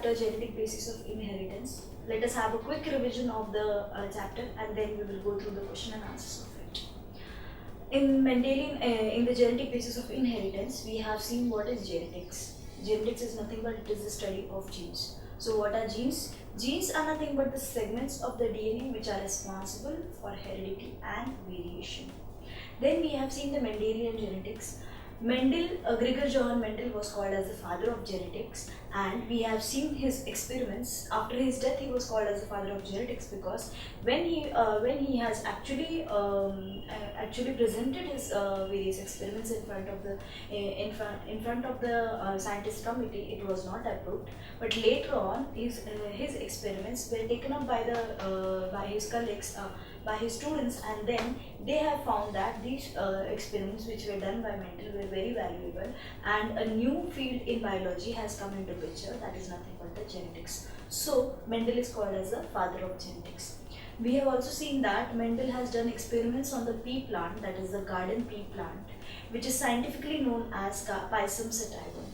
chapter, genetic basis of inheritance. Let us have a quick revision of the chapter, and then we will go through the question and answers of it. In Mendelian, in the genetic basis of inheritance, we have seen what is genetics. Genetics is nothing but it is the study of genes. So what are genes? Genes are nothing but the segments of the DNA which are responsible for heredity and variation. Then we have seen the Mendelian genetics. Gregor Johann Mendel was called as the father of genetics, and we have seen his experiments. After his death, he was called as the father of genetics because when he has actually presented his various experiments in front of the scientist committee, it was not approved. But later on, his experiments were taken up by his colleagues, by his students, and then they have found that these experiments which were done by Mendel were very valuable, and a new field in biology has come into picture, that is nothing but the genetics. So Mendel is called as the father of genetics. We have also seen that Mendel has done experiments on the pea plant, that is the garden pea plant, which is scientifically known as Pisum sativum.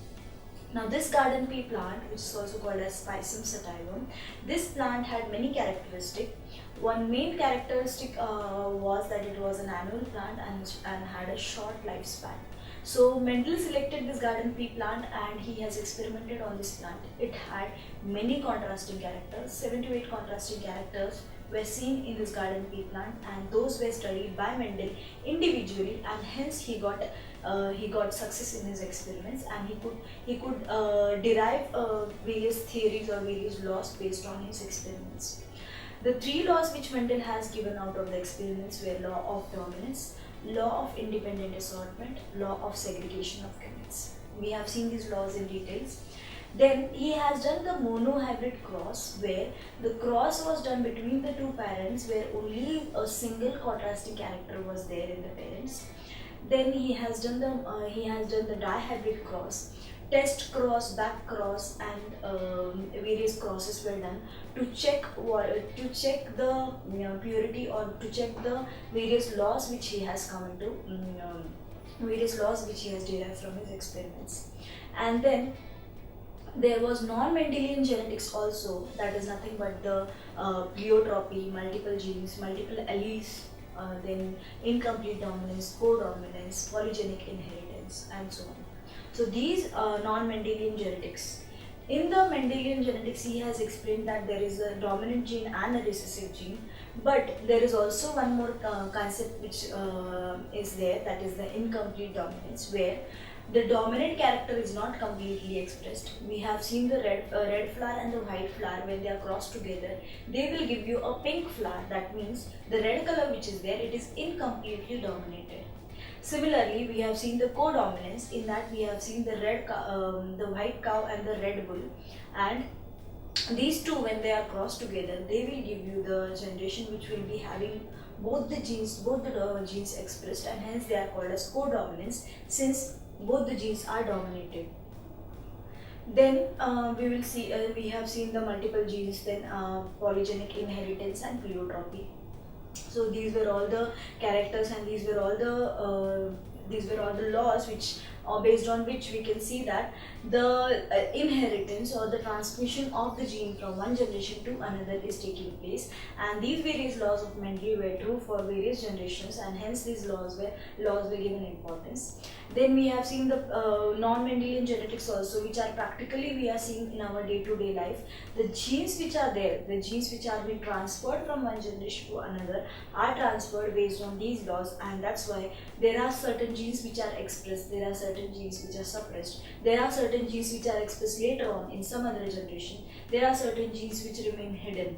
Now this garden pea plant, which is also called as Pisum sativum, this plant had many characteristics. One main characteristic was that it was an annual plant and had a short lifespan. So Mendel selected this garden pea plant and he has experimented on this plant. It had many contrasting characters, 7 to 8 contrasting characters were seen in this garden pea plant, and those were studied by Mendel individually, and hence he got success in his experiments, and he could derive various theories or various laws based on his experiments. The 3 laws which Mendel has given out of the experiments were law of dominance, law of independent assortment, law of segregation of gametes. We have seen these laws in details. Then he has done the monohybrid cross, where the cross was done between the 2 parents, where only a single contrasting character was there in the parents. Then he has done the dihybrid cross. Test cross, back cross, and various crosses were done to check the purity, or to check the various laws which he has come into, various laws which he has derived from his experiments. And then there was non-Mendelian genetics also, that is nothing but the pleiotropy, multiple genes, multiple alleles, then incomplete dominance, codominance, polygenic inheritance, and so on. So these non-Mendelian genetics. In the Mendelian genetics, he has explained that there is a dominant gene and a recessive gene, but there is also one more concept which is there, that is the incomplete dominance, where the dominant character is not completely expressed. We have seen the red flower and the white flower, when they are crossed together, they will give you a pink flower. That means the red color which is there, it is incompletely dominated. Similarly, we have seen the codominance, in that we have seen the white cow and the red bull, and these two, when they are crossed together, they will give you the generation which will be having both the genes expressed, and hence they are called as codominance, since both the genes are dominated. Then we have seen the multiple genes, then polygenic inheritance and pleiotropy. So these were all the characters, and these were all the laws which, based on which we can see that the inheritance or the transmission of the gene from one generation to another is taking place, and these various laws of Mendel were true for various generations, and hence these laws were given importance. Then we have seen the non-Mendelian genetics also, which are practically we are seeing in our day-to-day life. The genes which are there, the genes which are being transferred from one generation to another, are transferred based on these laws, and that's why there are certain genes which are expressed, there are certain genes which are suppressed, there are certain genes which are expressed later on in some other generation, there are certain genes which remain hidden.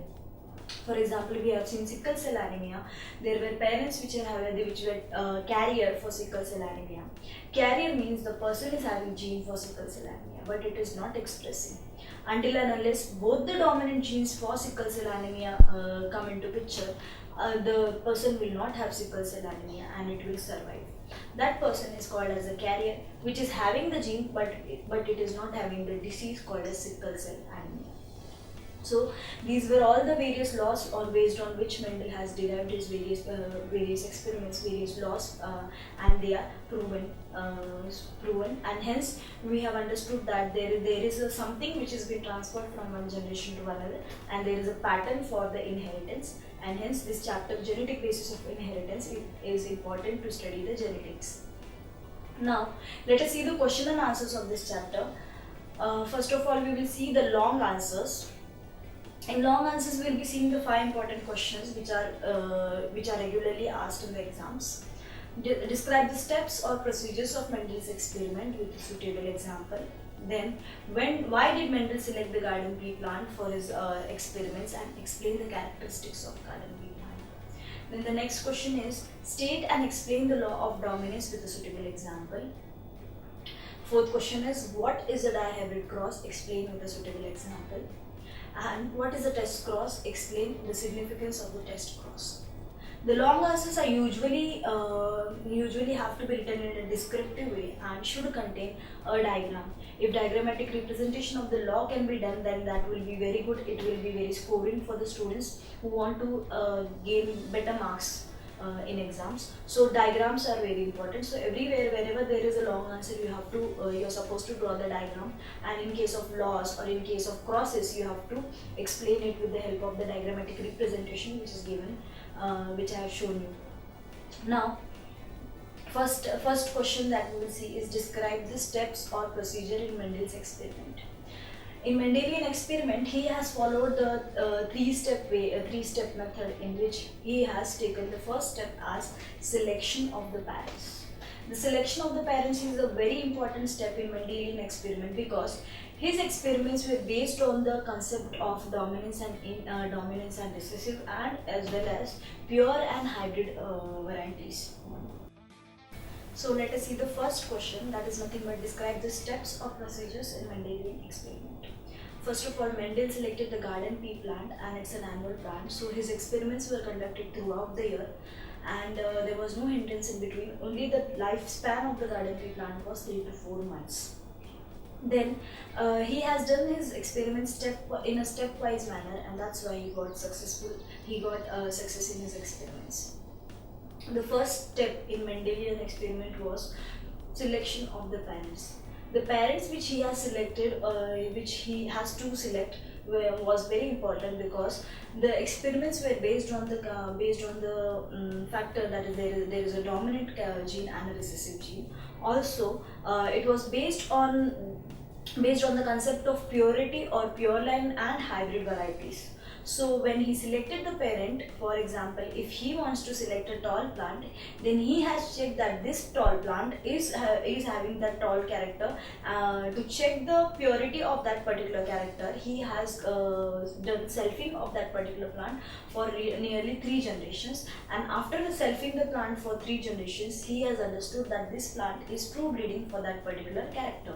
For example, we have seen sickle cell anemia. There were parents which were carrier for sickle cell anemia. Carrier means the person is having gene for sickle cell anemia, but it is not expressing. Until and unless both the dominant genes for sickle cell anemia come into picture, the person will not have sickle cell anemia and it will survive. That person is called as a carrier, which is having the gene, but it is not having the disease called as sickle cell anemia. So these were all the various laws or based on which Mendel has derived his various experiments, various laws, and they are proven. And hence we have understood that there is something which has been transferred from one generation to another, and there is a pattern for the inheritance. And hence this chapter, genetic basis of inheritance, is important to study the genetics. Now let us see the question and answers of this chapter. First of all, we will see the long answers. In long answers, we will be seeing the 5 important questions which are regularly asked in the exams. Describe the steps or procedures of Mendel's experiment with a suitable example. Then, why did Mendel select the garden pea plant for his experiments, and explain the characteristics of garden pea plant. Then the next question is, state and explain the law of dominance with a suitable example. Fourth question is, what is a dihybrid cross? Explain with a suitable example. And what is a test cross? Explain the significance of the test cross. The long answers are usually have to be written in a descriptive way and should contain a diagram. If diagrammatic representation of the law can be done, then that will be very good. It will be very scoring for the students who want to gain better marks in exams. So diagrams are very important. So everywhere, wherever there is a long answer, you have to you're supposed to draw the diagram. And in case of laws or in case of crosses, you have to explain it with the help of the diagrammatic representation which is given, which I have shown you. Now, first question that we will see is, describe the steps or procedure in Mendel's experiment. In Mendelian experiment, he has followed the three-step method, in which he has taken the first step as selection of the parents. The selection of the parents is a very important step in Mendelian experiment, because his experiments were based on the concept of dominance and recessive, and as well as pure and hybrid varieties. So let us see the first question, that is nothing but describe the steps or procedures in Mendelian experiment. First of all, Mendel selected the garden pea plant, and it's an annual plant, so his experiments were conducted throughout the year, and there was no hindrance in between. Only the lifespan of the garden pea plant was 3 to 4 months. Then he has done his experiments in a stepwise manner, and that's why he got success in his experiments. The first step in Mendelian experiment was selection of the parents. The parents which he has selected, which he has to select, was very important, because the experiments were based on the factor that is there is a dominant gene and a recessive gene. Also, it was based on the concept of purity or pure line and hybrid varieties. So when he selected the parent, for example, if he wants to select a tall plant, then he has checked that this tall plant is having that tall character. To check the purity of that particular character, he has done selfing of that particular plant for nearly 3 generations. And after the selfing the plant for 3 generations, he has understood that this plant is true breeding for that particular character.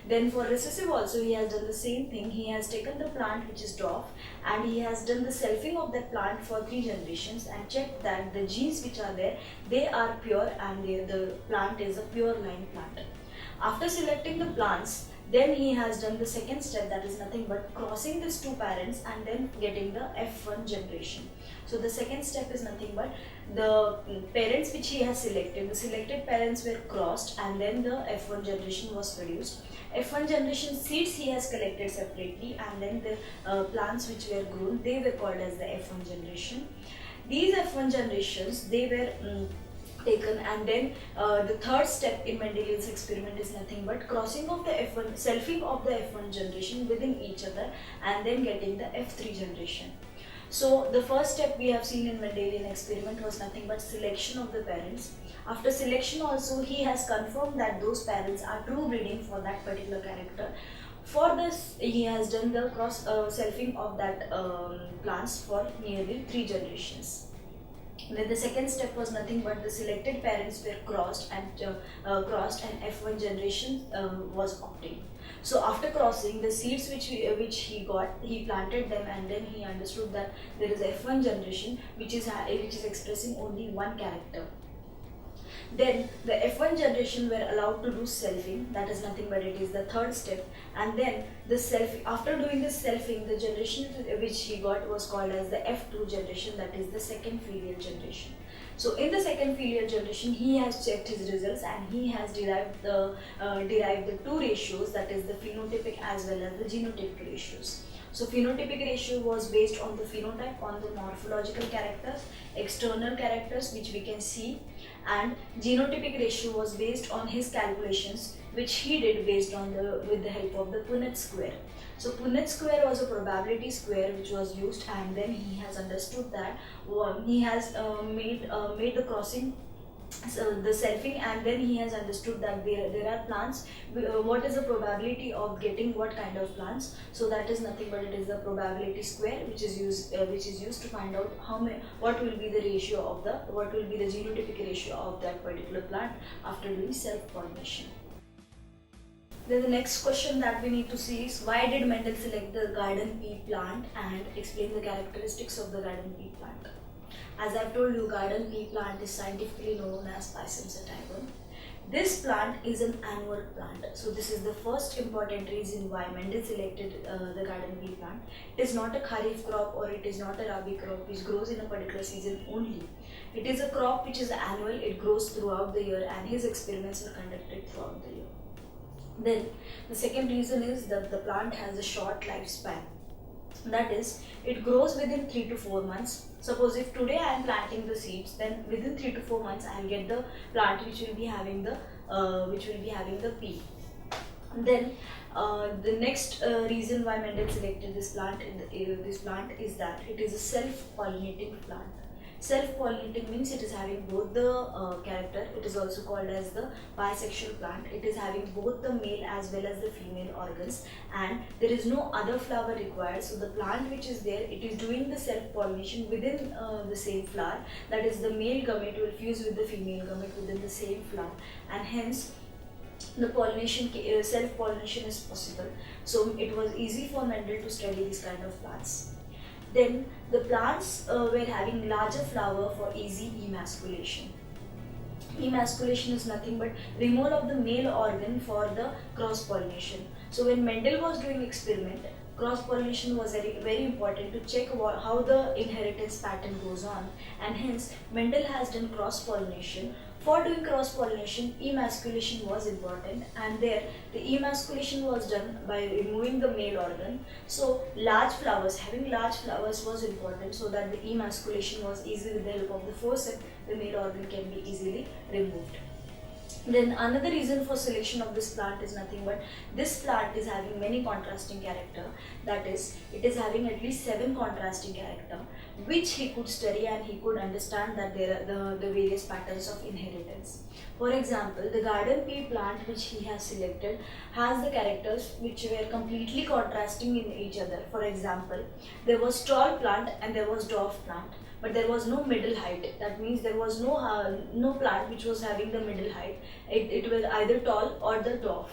Then for recessive also, he has done the same thing. He has taken the plant which is dwarf, and he has done the selfing of that plant for 3 generations and checked that the genes which are there, they are pure, and the plant is a pure line plant. After selecting the plants, then he has done the second step, that is nothing but crossing these 2 parents and then getting the F1 generation. So the second step is nothing but the parents which he has selected, the selected parents were crossed, and then the F1 generation was produced. F1 generation seeds he has collected separately, and then the plants which were grown, they were called as the F1 generation. These F1 generations, they were taken, and then the third step in Mendelian's experiment is nothing but crossing of the F1, selfing of the F1 generation within each other, and then getting the F3 generation. So the first step we have seen in Mendelian experiment was nothing but selection of the parents. After selection also, he has confirmed that those parents are true breeding for that particular character. For this, he has done the cross selfing of that plants for nearly 3 generations. Then the second step was nothing but the selected parents were crossed, and F1 generation was obtained. So after crossing, the seeds which he got, he planted them, and then he understood that there is F1 generation which is expressing only one character. Then the F1 generation were allowed to do selfing, that is nothing but it is the third step. And then the after doing the selfing, the generation which he got was called as the F2 generation, that is the second filial generation. So in the second filial generation, he has checked his results and he has derived the two ratios, that is the phenotypic as well as the genotypic ratios. So phenotypic ratio was based on the phenotype, on the morphological characters, external characters which we can see, and genotypic ratio was based on his calculations which he did based on with the help of the Punnett square. So Punnett square was a probability square which was used, and then he has understood that he has made the crossing, so the selfing, and then he has understood that there are plants, what is the probability of getting what kind of plants. So that is nothing but it is the probability square which is used to find out what will be the ratio of what will be the genotypic ratio of that particular plant after doing self pollination. Then the next question that we need to see is, why did Mendel select the garden pea plant and explain the characteristics of the garden pea plant? As I've told you, garden pea plant is scientifically known as Pisum sativum. This plant is an annual plant. So this is the first important reason why Mendel selected the garden pea plant. It is not a kharif crop or it is not a rabi crop which grows in a particular season only. It is a crop which is annual, it grows throughout the year, and his experiments were conducted throughout the year. Then the second reason is that the plant has a short lifespan. That is, it grows within 3 to 4 months. Suppose if today I am planting the seeds, then within 3 to 4 months I will get the plant which will be having the pea. Then the next reason why Mendel selected this plant is that it is a self-pollinating plant. Self-pollinating means it is having both the character. It is also called as the bisexual plant. It is having both the male as well as the female organs, and there is no other flower required. So the plant which is there, it is doing the self-pollination within the same flower. That is, the male gamete will fuse with the female gamete within the same flower, and hence the self-pollination is possible. So it was easy for Mendel to study this kind of plants. Then the plants were having larger flower for easy emasculation. Emasculation is nothing but removal of the male organ for the cross-pollination. So when Mendel was doing experiment, cross-pollination was very important to check how the inheritance pattern goes on, and hence Mendel has done cross-pollination. For doing cross-pollination, emasculation was important, and there the emasculation was done by removing the male organ. So having large flowers was important, so that the emasculation was easy. With the help of the forceps, the male organ can be easily removed. Then another reason for selection of this plant is nothing but this plant is having many contrasting character. That is, it is having at least 7 contrasting character, which he could study and he could understand that there are the various patterns of inheritance. For example, the garden pea plant which he has selected has the characters which were completely contrasting in each other. For example, there was tall plant and there was dwarf plant, but there was no middle height. That means there was no plant which was having the middle height. It was either tall or the dwarf.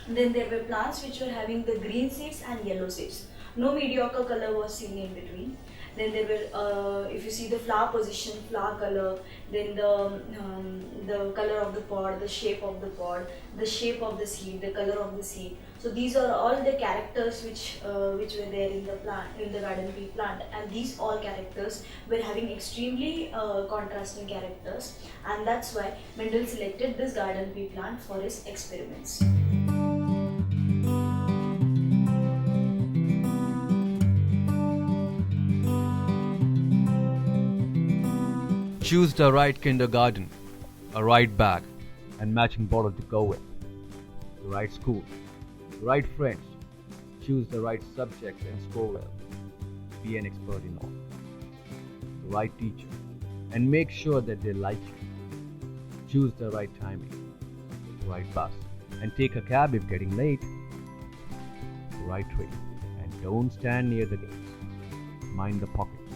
Then there were plants which were having the green seeds and yellow seeds. No mediocre color was seen in between. Then there were, if you see the flower position, flower color, then the color of the pod, the shape of the pod, the shape of the seed, the color of the seed. So these are all the characters which were there in the garden pea plant, and these all characters were having extremely contrasting characters, and that's why Mendel selected this garden pea plant for his experiments. Choose the right kindergarten, a right bag, and matching bottle to go with. The right school, the right friends. Choose the right subject and score well. Be an expert in all. The right teacher, and make sure that they like you. Choose the right timing, the right bus, and take a cab if getting late. The right train, and don't stand near the gates. Mind the pockets.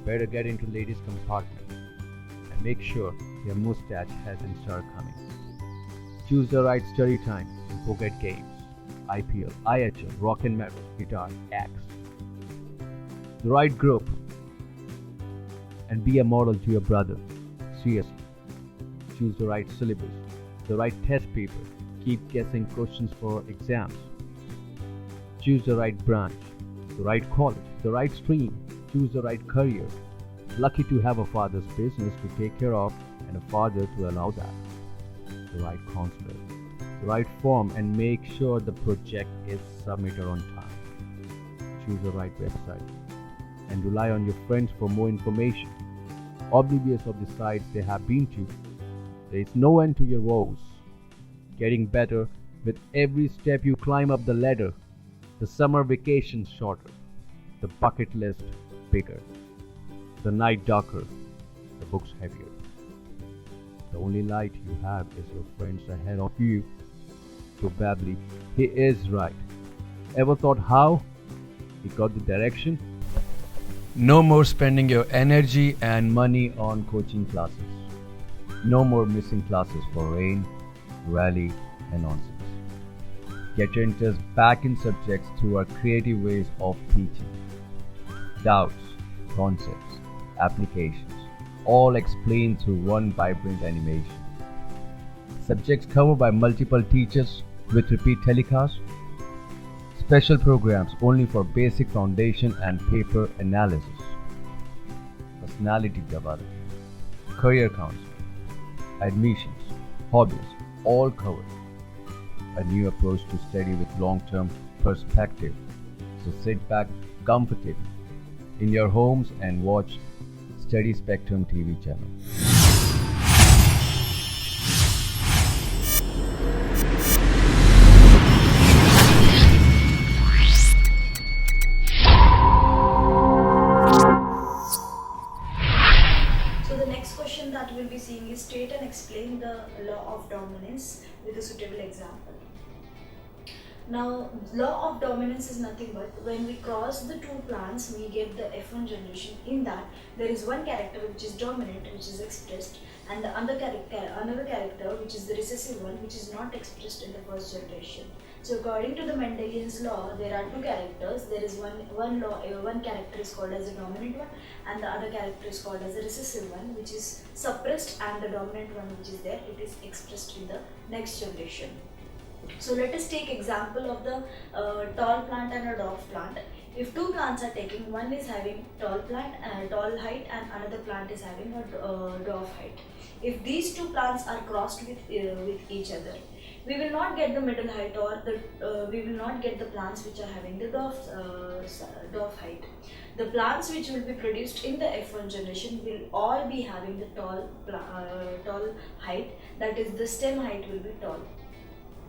Better get into ladies' compartment. Make sure your mustache hasn't started coming. Choose the right study time and forget games. IPL, IHL, rock and metal, guitar, axe. The right group and be a model to your brother. Seriously. choose the right syllabus, the right test paper. Keep guessing questions for exams. Choose the right branch, the right college, the right stream. Choose the right career. Lucky to have a father's business to take care of and a father to allow that. The right counselor, the right form, and make sure the project is submitted on time. Choose the right website and rely on your friends for more information. Oblivious of the sites they have been to, there is no end to your woes. Getting better with every step you climb up the ladder. The summer vacation shorter, the bucket list bigger, the night darker, the books heavier. The only light you have is your friends ahead of you. Probably he is right. Ever thought how he got the direction? No more spending your energy and money on coaching classes. No more missing classes for rain, rally, and nonsense. Get your interest back in subjects through our creative ways of teaching. Doubts, concepts, applications, all explained through one vibrant animation. Subjects covered by multiple teachers with repeat telecasts. Special programs only for basic foundation and paper analysis. Personality development, career counseling, admissions, hobbies, all covered. A new approach to study with long-term perspective. So sit back comfortably in your homes and watch Study Spectrum TV channel. So the next question that we'll be seeing is state and explain the law of dominance with a suitable example. Now, law of dominance is nothing but when we cross the two plants, we get the F1 generation. In that, there is one character which is dominant, which is expressed, and the another character which is the recessive one, which is not expressed in the first generation. So, according to the Mendelian's law, there are two characters. There is one character is called as a dominant one, and the other character is called as a recessive one, which is suppressed, and the dominant one which is there, it is expressed in the next generation. So let us take example of the tall plant and a dwarf plant. If two plants are taken, one is having tall height, and another plant is having a dwarf height. If these two plants are crossed with each other, we will not get the middle height, or we will not get the plants which are having the dwarf height. The plants which will be produced in the F1 generation will all be having the tall height, that is the stem height will be tall.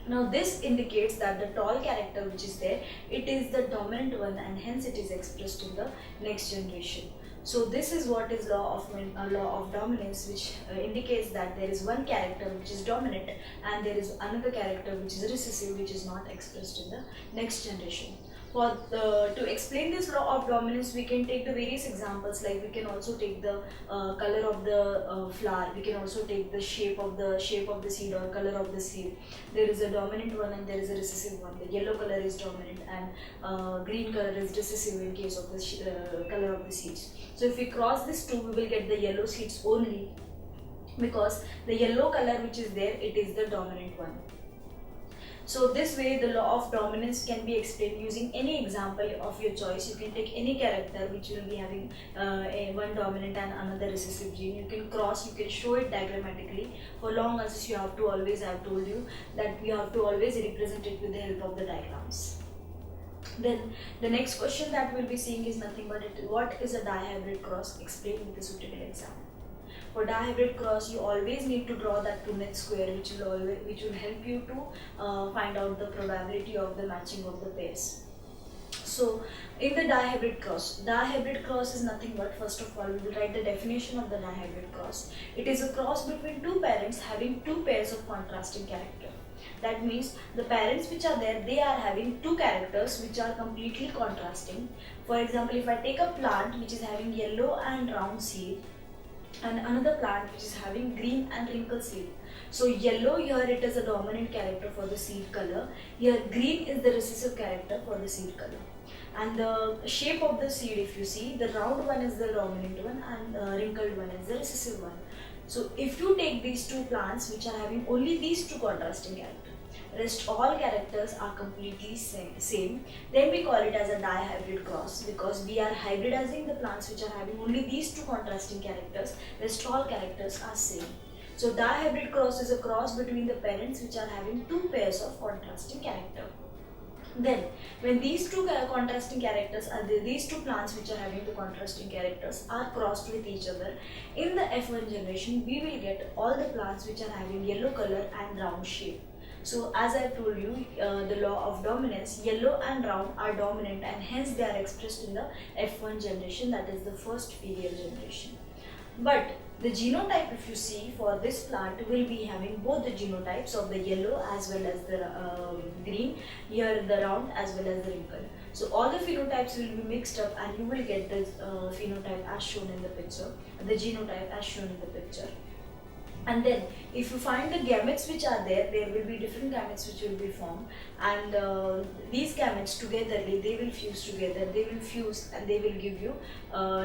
Now this indicates that the tall character which is there, it is the dominant one, and hence it is expressed in the next generation. So this is what is law of dominance, which indicates that there is one character which is dominant and there is another character which is recessive, which is not expressed in the next generation. To explain this law of dominance, we can take the various examples, like we can also take the color of the flower, we can also take the shape of the seed or color of the seed. There is a dominant one and there is a recessive one. The yellow color is dominant and green color is recessive in case of the color of the seeds. So if we cross these two, we will get the yellow seeds only, because the yellow color which is there, it is the dominant one. So this way the law of dominance can be explained using any example of your choice. You can take any character which will be having one dominant and another recessive gene. You can cross, you can show it diagrammatically, for long as you have to always, I have told you that you have to always represent it with the help of the diagrams. Then the next question that we'll be seeing is nothing but what is a dihybrid cross? Explain with a suitable example. For dihybrid cross, you always need to draw that Punnett square, which will help you to find out the probability of the matching of the pairs. So in the dihybrid cross is nothing but, first of all, we will write the definition of the dihybrid cross. It is a cross between two parents having two pairs of contrasting character. That means the parents which are there, they are having two characters which are completely contrasting. For example, if I take a plant which is having yellow and round seed, and another plant which is having green and wrinkled seed. So yellow here, it is a dominant character for the seed color. Here green is the recessive character for the seed color. And the shape of the seed, if you see, the round one is the dominant one and the wrinkled one is the recessive one. So if you take these two plants which are having only these two contrasting characters, rest all characters are completely same, then we call it as a dihybrid cross, because we are hybridizing the plants which are having only these two contrasting characters, rest all characters are same. So dihybrid cross is a cross between the parents which are having two pairs of contrasting character. Then, when these two contrasting characters are these two plants which are having the contrasting characters are crossed with each other, in the F1 generation we will get all the plants which are having yellow color and round shape. So as I told you, the law of dominance, yellow and round are dominant, and hence they are expressed in the F1 generation, that is the first filial generation. But the genotype, if you see for this plant, will be having both the genotypes of the yellow as well as the green, here the round as well as the wrinkle. So all the phenotypes will be mixed up, and you will get the phenotype as shown in the picture, the genotype as shown in the picture. And then if you find the gametes which are there, there will be different gametes which will be formed, and these gametes togetherly, they will fuse together, they will fuse and they will give you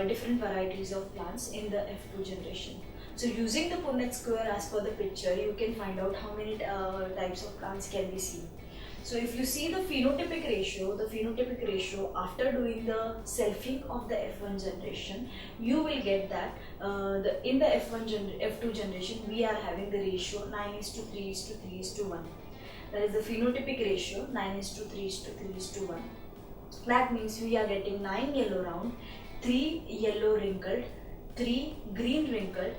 different varieties of plants in the F2 generation. So using the Punnett square as per the picture, you can find out how many types of plants can be seen. So if you see the phenotypic ratio after doing the selfing of the F1 generation, you will get that in the F2 generation we are having the ratio 9:3:3:1. That is the phenotypic ratio 9:3:3:1. That means we are getting 9 yellow round, 3 yellow wrinkled, 3 green wrinkled,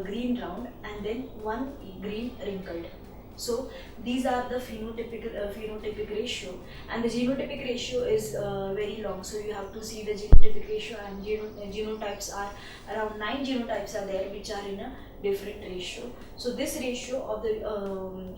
green round, and then 1 green wrinkled. So these are the phenotypic ratio, and the genotypic ratio is very long. So you have to see the genotypic ratio, and genotypes are around 9 genotypes are there which are in a different ratio. So this ratio of the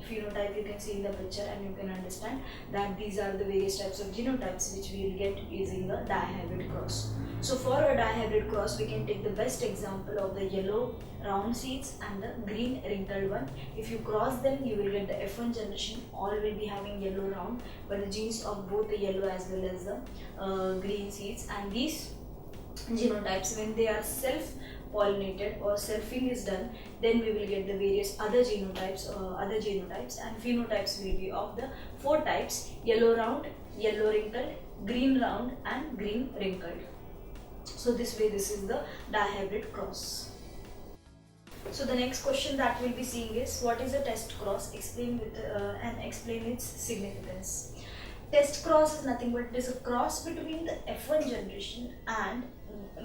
phenotype you can see in the picture, and you can understand that these are the various types of genotypes which we will get using the dihybrid cross. So for a dihybrid cross, we can take the best example of the yellow round seeds and the green wrinkled one. If you cross them, you will get the F1 generation. All will be having yellow round, but the genes of both the yellow as well as the green seeds. And these genotypes, when they are self-pollinated or selfing is done, then we will get the various other genotypes, and phenotypes will be of the 4 types: yellow round, yellow wrinkled, green round, and green wrinkled. So this way, this is the dihybrid cross. So the next question that we'll be seeing is, what is a test cross? Explain its significance. Test cross is nothing but it is a cross between the F1 generation and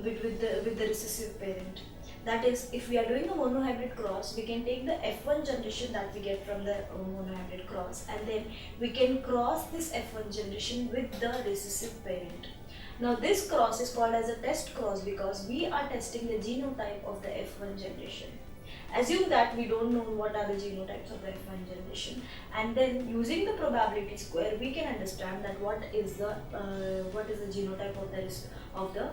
with the recessive parent. That is, if we are doing a monohybrid cross, we can take the F1 generation that we get from the monohybrid cross, and then we can cross this F1 generation with the recessive parent. Now this cross is called as a test cross because we are testing the genotype of the F1 generation. Assume that we don't know what are the genotypes of the F1 generation, and then using the probability square we can understand that what is the genotype of the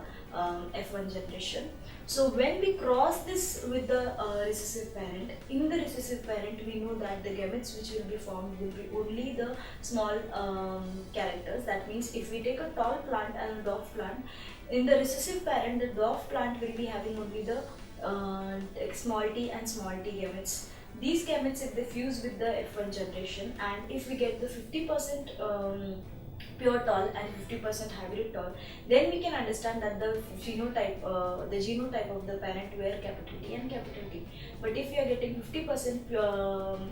F1 generation. So when we cross this with the recessive parent, in the recessive parent we know that the gametes which will be formed will be only the small characters. That means if we take a tall plant and a dwarf plant, in the recessive parent the dwarf plant will be having only the small t and small t gametes. These gametes, if they fuse with the F1 generation, and if we get the 50% pure tall and 50% hybrid tall, then we can understand that the genotype of the parent were capital T and capital T. But if we are getting 50%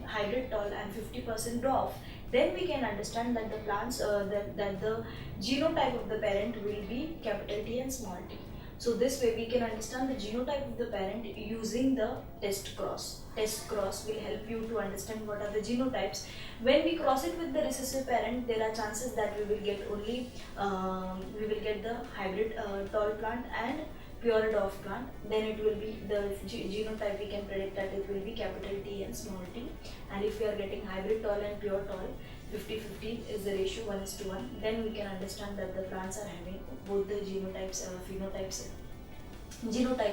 hybrid tall and 50% dwarf, then we can understand that the plants that the genotype of the parent will be capital T and small t. So this way we can understand the genotype of the parent using the test cross. Test cross will help you to understand what are the genotypes. When we cross it with the recessive parent, there are chances that we will get only the hybrid tall plant and pure dwarf plant. Then it will be the genotype, we can predict that it will be capital T and small t. And if we are getting hybrid tall and pure tall, 50-50 is the ratio, 1:1, then we can understand that the plants are having both the genotypes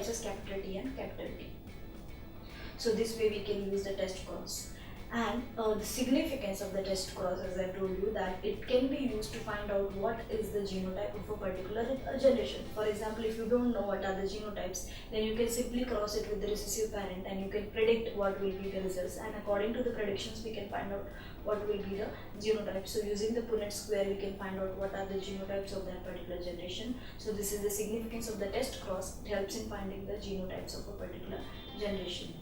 as capital T and capital T. So this way we can use the test cross. And the significance of the test cross, as I told you, that it can be used to find out what is the genotype of a particular generation. For example, if you don't know what are the genotypes, then you can simply cross it with the recessive parent and you can predict what will be the results. And according to the predictions, we can find out what will be the genotype. So using the Punnett square, we can find out what are the genotypes of that particular generation. So this is the significance of the test cross. It helps in finding the genotypes of a particular generation.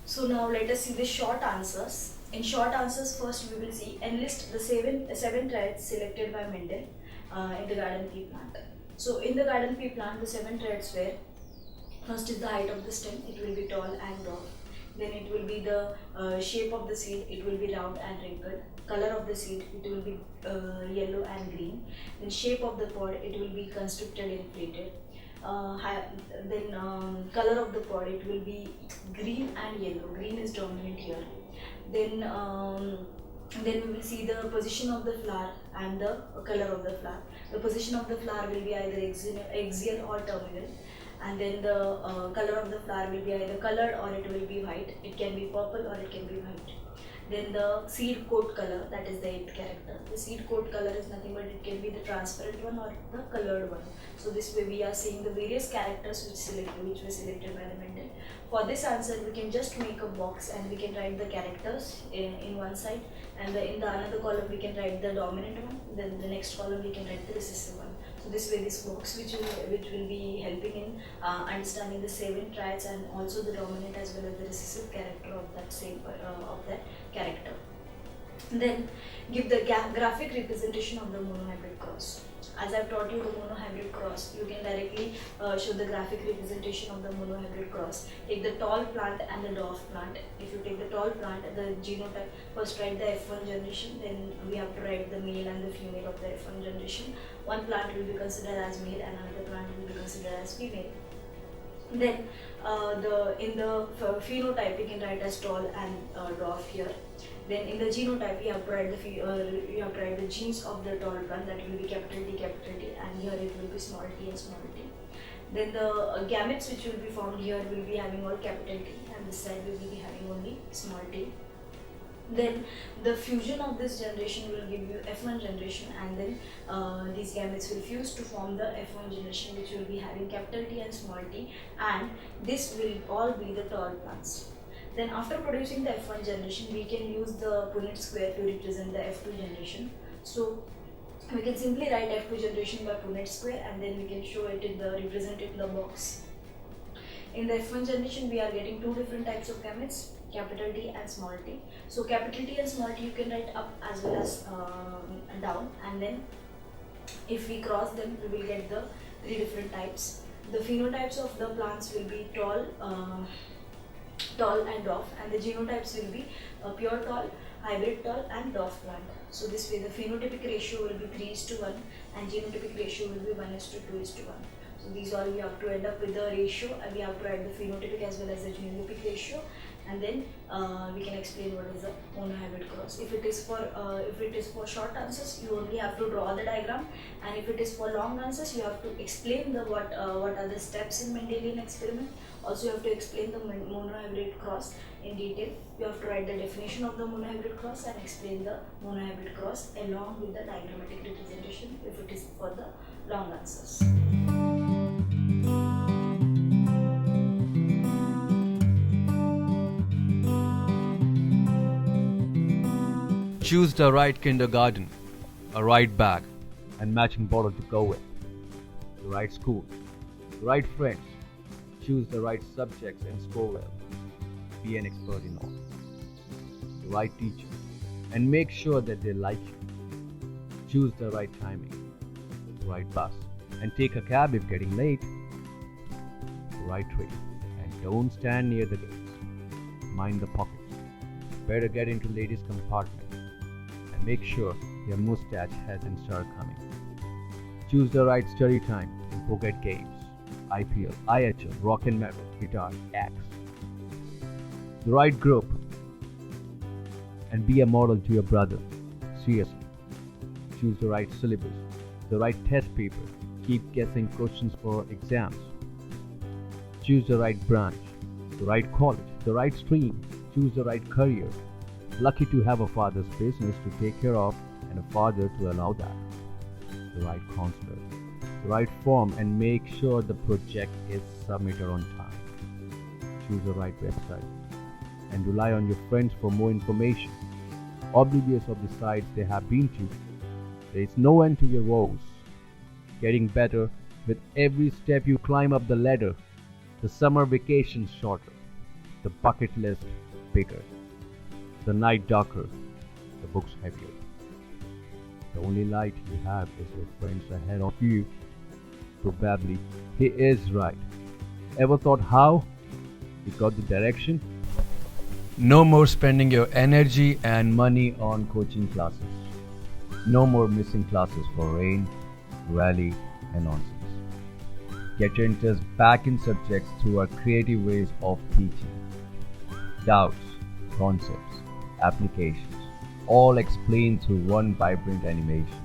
So now let us see the short answers. In short answers, first we will see enlist the seven traits selected by Mendel in the garden pea plant. So in the garden pea plant, the 7 traits were: first is the height of the stem, it will be tall and broad. Then it will be the shape of the seed, it will be round and wrinkled. Color of the seed, it will be yellow and green. Then shape of the pod, it will be constricted and inflated. Then color of the pod, it will be green and yellow. Green is dominant here. Then we will see the position of the flower and the color of the flower. The position of the flower will be either axial or terminal, and then the color of the flower will be either colored or it will be white. It can be purple or it can be white. Then the seed coat color, that is the 8th character. The seed coat color is nothing but it can be the transparent one or the colored one. So this way we are seeing the various characters which were selected by the Mendel. For this answer, we can just make a box and we can write the characters in one side, and in the another column we can write the dominant one. Then the next column we can write the recessive one. So this way, this box which will be helping in understanding the 7 traits and also the dominant as well as the recessive character of that character. Then give the graphic representation of the monohybrid cross. As I've taught you the monohybrid cross, you can directly show the graphic representation of the monohybrid cross. Take the tall plant and the dwarf plant. If you take the tall plant, the genotype, first write the F1 generation, then we have to write the male and the female of the F1 generation. One plant will be considered as male and another plant will be considered as female. Then in the phenotype we can write as tall and dwarf here. Then in the genotype you have to write the genes of the tall plant, that will be capital T, and here it will be small t and small t. Then the gametes which will be formed here will be having all capital T, and this side we will be having only small t. Then the fusion of this generation will give you F1 generation, and then these gametes will fuse to form the F1 generation, which will be having capital T and small t, and this will all be the tall plants. Then after producing the F1 generation, we can use the Punnett square to represent the F2 generation. So we can simply write F2 generation by Punnett square, and then we can show it represent it in the box. In the F1 generation, we are getting 2 different types of gametes, capital T and small t. So capital T and small t you can write up as well as down, and then if we cross them, we will get the 3 different types. The phenotypes of the plants will be tall and dwarf, and the genotypes will be pure tall, hybrid tall and dwarf plant. So this way the phenotypic ratio will be 3:1 and genotypic ratio will be 1:2:1. So these all we have to end up with the ratio, and we have to write the phenotypic as well as the genotypic ratio, and then we can explain what is a monohybrid cross. If it is for short answers, you only have to draw the diagram, and if it is for long answers, you have to explain what are the steps in Mendelian experiment. Also, you have to explain the monohybrid cross in detail. You have to write the definition of the monohybrid cross and explain the monohybrid cross along with the diagrammatic representation if it is for the long answers. Choose the right kindergarten, a right bag, and matching bottle to go with. The right school, the right friends. Choose the right subjects and score well. Be an expert in all. The right teacher, and make sure that they like you. Choose the right timing, the right bus, and take a cab if getting late. The right train, and don't stand near the gates. Mind the pockets. Better get into ladies' compartment. Make sure your mustache hasn't started coming. Choose the right study time and forget games. IPL, IHL, rock and metal, guitar, axe. The right group and be a model to your brother. Seriously. Choose the right syllabus, the right test paper. Keep guessing questions for exams. Choose the right branch, the right college, the right stream. Choose the right career. Lucky to have a father's business to take care of and a father to allow that. The right counselor, the right form, and make sure the project is submitted on time. Choose the right website and rely on your friends for more information. Oblivious of the sites they have been to, there is no end to your woes. Getting better with every step you climb up the ladder. The summer vacation shorter, the bucket list bigger, the night darker, the books heavier. The only light you have is your friends ahead of you. Probably he is right. Ever thought how? You got the direction? No more spending your energy and money on coaching classes. No more missing classes for rain, rally, and nonsense. Get your interest back in subjects through our creative ways of teaching. Doubts, concepts, applications, all explained through one vibrant animation.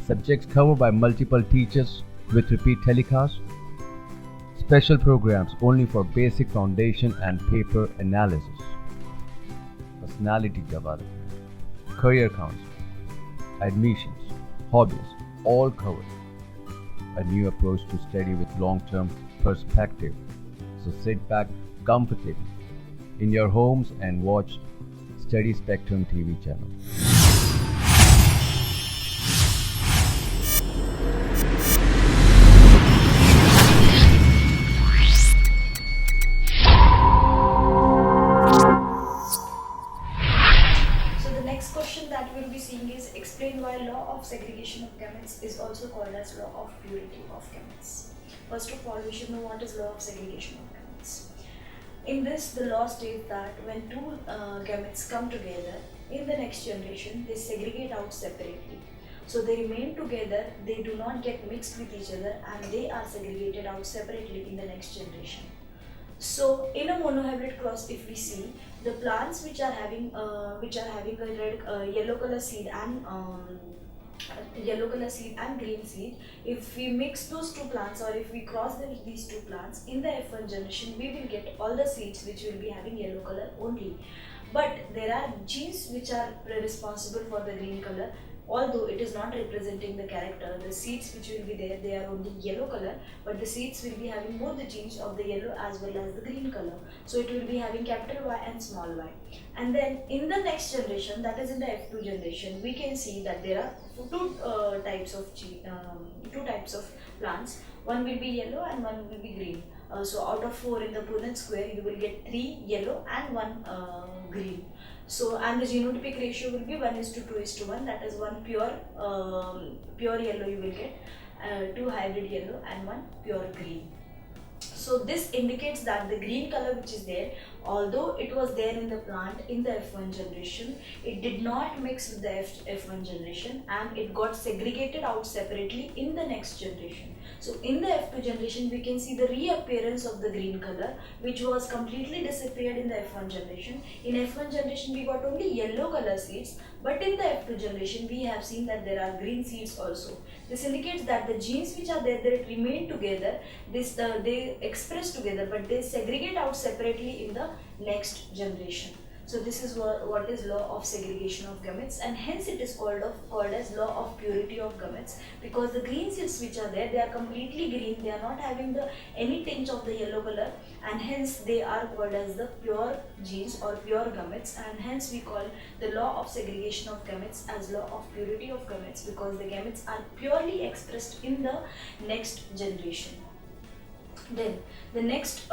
Subjects covered by multiple teachers with repeat telecasts. Special programs only for basic foundation and paper analysis. Personality development, career counseling, admissions, hobbies, all covered. A new approach to study with long-term perspective. So sit back comfortably in your homes and watch Study Spectrum TV channel. So the next question that we'll be seeing is explain why law of segregation of gametes is also called as law of purity of gametes. First of all, we should know what is law of segregation of gametes. In this, the law states that when two gametes come together in the next generation, they segregate out separately. So they remain together, they do not get mixed with each other, and they are segregated out separately in the next generation. So in a monohybrid cross, if we see the plants which are having a red, yellow color seed and green seed, if we mix those two plants or if we cross these two plants in the F1 generation, we will get all the seeds which will be having yellow color only. But there are genes which are responsible for the green color. Although it is not representing the character, the seeds which will be there, they are only yellow color, but the seeds will be having both the genes of the yellow as well as the green color. So it will be having capital Y and small y. And then in the next generation, that is in the F2 generation, we can see that there are two types of plants. One will be yellow and one will be green. So out of 4 in the Punnett square, you will get 3 yellow and 1 green. So, and the genotypic ratio will be 1:2:1, that is 1 pure yellow you will get, 2 hybrid yellow and 1 pure green. So this indicates that the green color which is there, although it was there in the plant in the F1 generation, it did not mix with the F1 generation and it got segregated out separately in the next generation. So in the F2 generation, we can see the reappearance of the green color, which was completely disappeared in the F1 generation. In F1 generation, we got only yellow color seeds, but in the F2 generation, we have seen that there are green seeds also. This indicates that the genes which are there, they remain together, they express together, but they segregate out separately in the next generation. So this is what is law of segregation of gametes, and hence it is called as law of purity of gametes, because the green seeds which are there, they are completely green, they are not having any tinge of the yellow color, and hence they are called as the pure genes or pure gametes, and hence we call the law of segregation of gametes as law of purity of gametes, because the gametes are purely expressed in the next generation. Then the next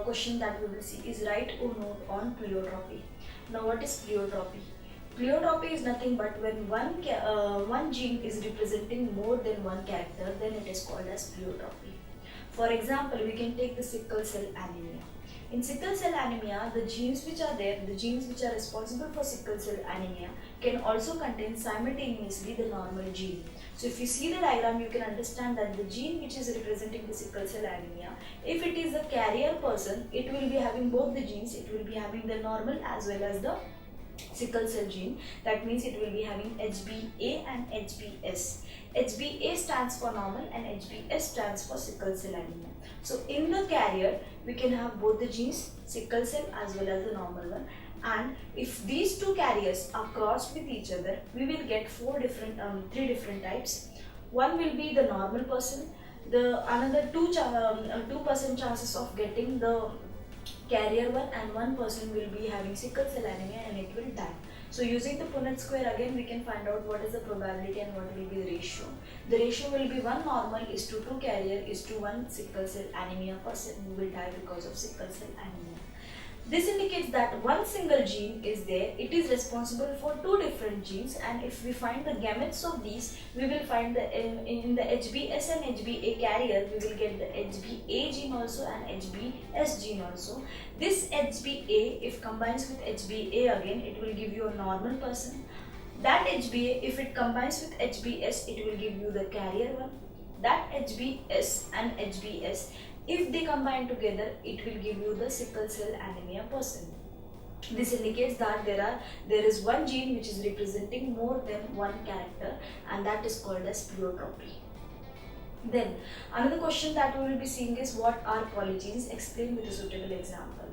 question that we will see is write or note on pleiotropy. Now what is pleiotropy? Pleiotropy is nothing but when one gene is representing more than one character, then it is called as pleiotropy. For example, we can take the sickle cell anemia. In sickle cell anemia, the genes which are there, the genes which are responsible for sickle cell anemia can also contain simultaneously the normal gene. So if you see the diagram, you can understand that the gene which is representing the sickle cell anemia, if it is a carrier person, it will be having both the genes, it will be having the normal as well as the sickle cell gene. That means it will be having HBA and HBS. HBA stands for normal and HBS stands for sickle cell anemia. So in the carrier we can have both the genes, sickle cell as well as the normal one, and if these two carriers are crossed with each other, we will get three different types. One will be the normal person, the another 2% chances of getting the carrier one, and 1% will be having sickle cell anemia and it will die. So using the Punnett square again, we can find out what is the probability and what will be the ratio. The ratio will be 1 normal is to 2 carrier is to 1 sickle cell anemia person who will die because of sickle cell anemia. This indicates that one single gene is there, it is responsible for two different genes, and if we find the gametes of these, we will find in the HBS and HBA carrier, we will get the HBA gene also and HBS gene also. This HBA, if combines with HBA again, it will give you a normal person. That HBA, if it combines with HBS, it will give you the carrier one. That HBS and HBS, if they combine together, it will give you the sickle cell anemia person. This indicates that there is one gene which is representing more than one character, and that is called as pleiotropy. Then another question that we will be seeing is, what are polygenes? Explain with a suitable example.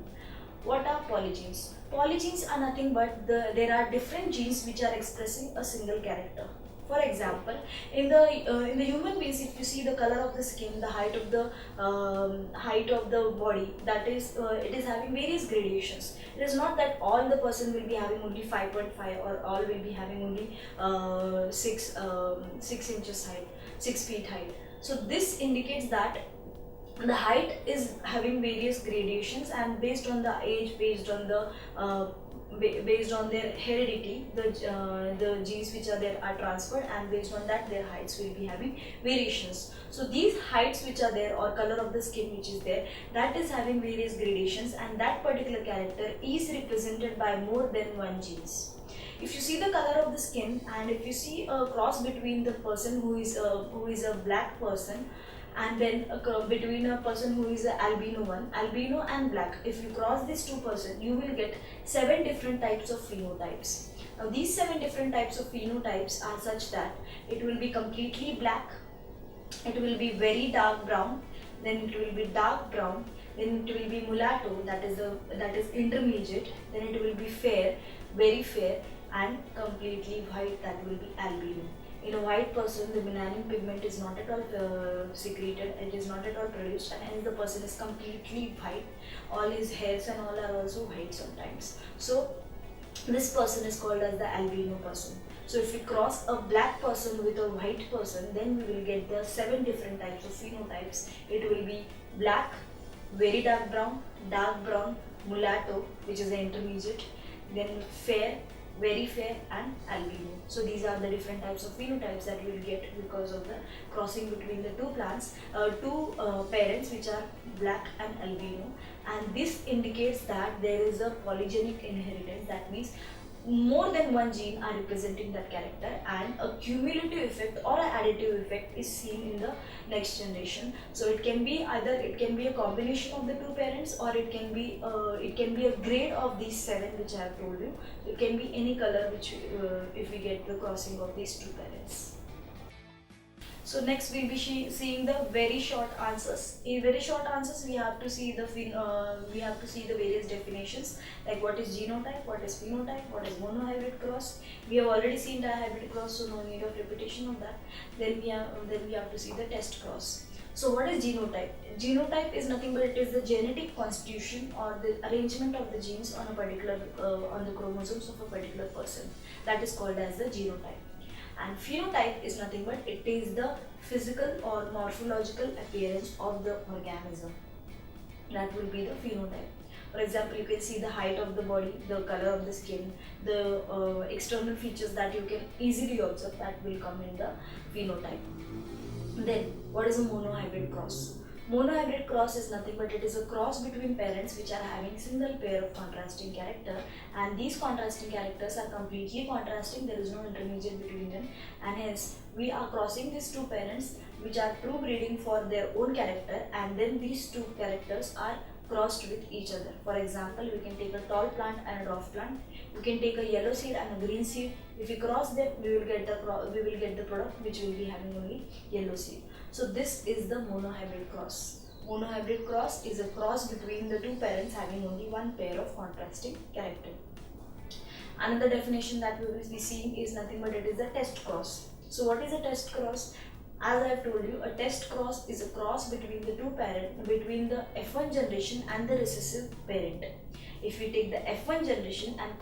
What are polygenes? Polygenes are nothing but there are different genes which are expressing a single character. For example, in the human beings, if you see the color of the skin, the height of the body, that is it is having various gradations. It is not that all the person will be having only 5.5 or all will be having only 6 inches height, 6 feet height. So this indicates that the height is having various gradations, and based on the age, based on their heredity, the genes which are there are transferred, and based on that their heights will be having variations. So these heights which are there, or color of the skin which is there, that is having various gradations, and that particular character is represented by more than one genes. If you see the color of the skin, and if you see a cross between the person who is a black person, and then between a person who is an albino and black, if you cross these two persons, you will get 7 different types of phenotypes. Now these 7 different types of phenotypes are such that it will be completely black, it will be very dark brown, then it will be dark brown, then it will be mulatto, that is intermediate, then it will be fair, very fair, and completely white, that will be albino. In a white person, the melanin pigment is not at all secreted, it is not at all produced, and hence the person is completely white. All his hairs and all are also white sometimes. So this person is called as the albino person. So if we cross a black person with a white person, then we will get the 7 different types of phenotypes. It will be black, very dark brown, mulatto, which is the intermediate, then fair, very fair, and albino. So these are the different types of phenotypes that we will get because of the crossing between the two parents which are black and albino, and this indicates that there is a polygenic inheritance. That means more than one gene are representing that character, and a cumulative effect or an additive effect is seen in the next generation. So it can be a combination of the two parents, or it can be a grade of these 7 which I have told you. It can be any color which if we get the crossing of these two parents. So next we'll be seeing the very short answers. In very short answers, we have to see the various definitions, like what is genotype, what is phenotype, what is monohybrid cross. We have already seen dihybrid cross, so no need of repetition of that. Then we have to see the test cross. So what is genotype? Genotype is nothing but it is the genetic constitution or the arrangement of the genes on a particular on the chromosomes of a particular person. That is called as the genotype. And phenotype is nothing but it is the physical or morphological appearance of the organism. That will be the phenotype. For example, you can see the height of the body, the color of the skin, the external features that you can easily observe, that will come in the phenotype. Then, what is a monohybrid cross? Monohybrid cross is nothing but it is a cross between parents which are having single pair of contrasting character, and these contrasting characters are completely contrasting, there is no intermediate between them, and hence we are crossing these two parents which are true breeding for their own character, and then these two characters are crossed with each other. For example, we can take a tall plant and a dwarf plant. We can take a yellow seed and a green seed. If we cross them, we will get the product which will be having only yellow seed. So this is the monohybrid cross. Monohybrid cross is a cross between the two parents having only one pair of contrasting character. Another definition that we will be seeing is nothing but it is a test cross. So what is a test cross? As I have told you, a test cross is a cross between the between the F1 generation and the recessive parent. If we take the F1 generation and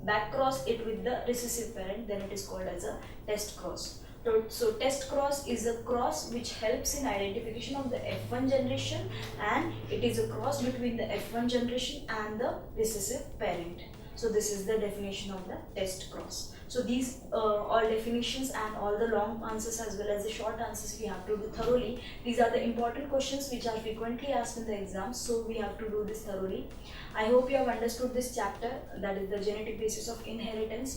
back cross it with the recessive parent, then it is called as a test cross. So test cross is a cross which helps in identification of the F1 generation, and it is a cross between the F1 generation and the recessive parent. So this is the definition of the test cross. So these all definitions and all the long answers as well as the short answers we have to do thoroughly. These are the important questions which are frequently asked in the exams, so we have to do this thoroughly. I hope you have understood this chapter, that is the genetic basis of inheritance.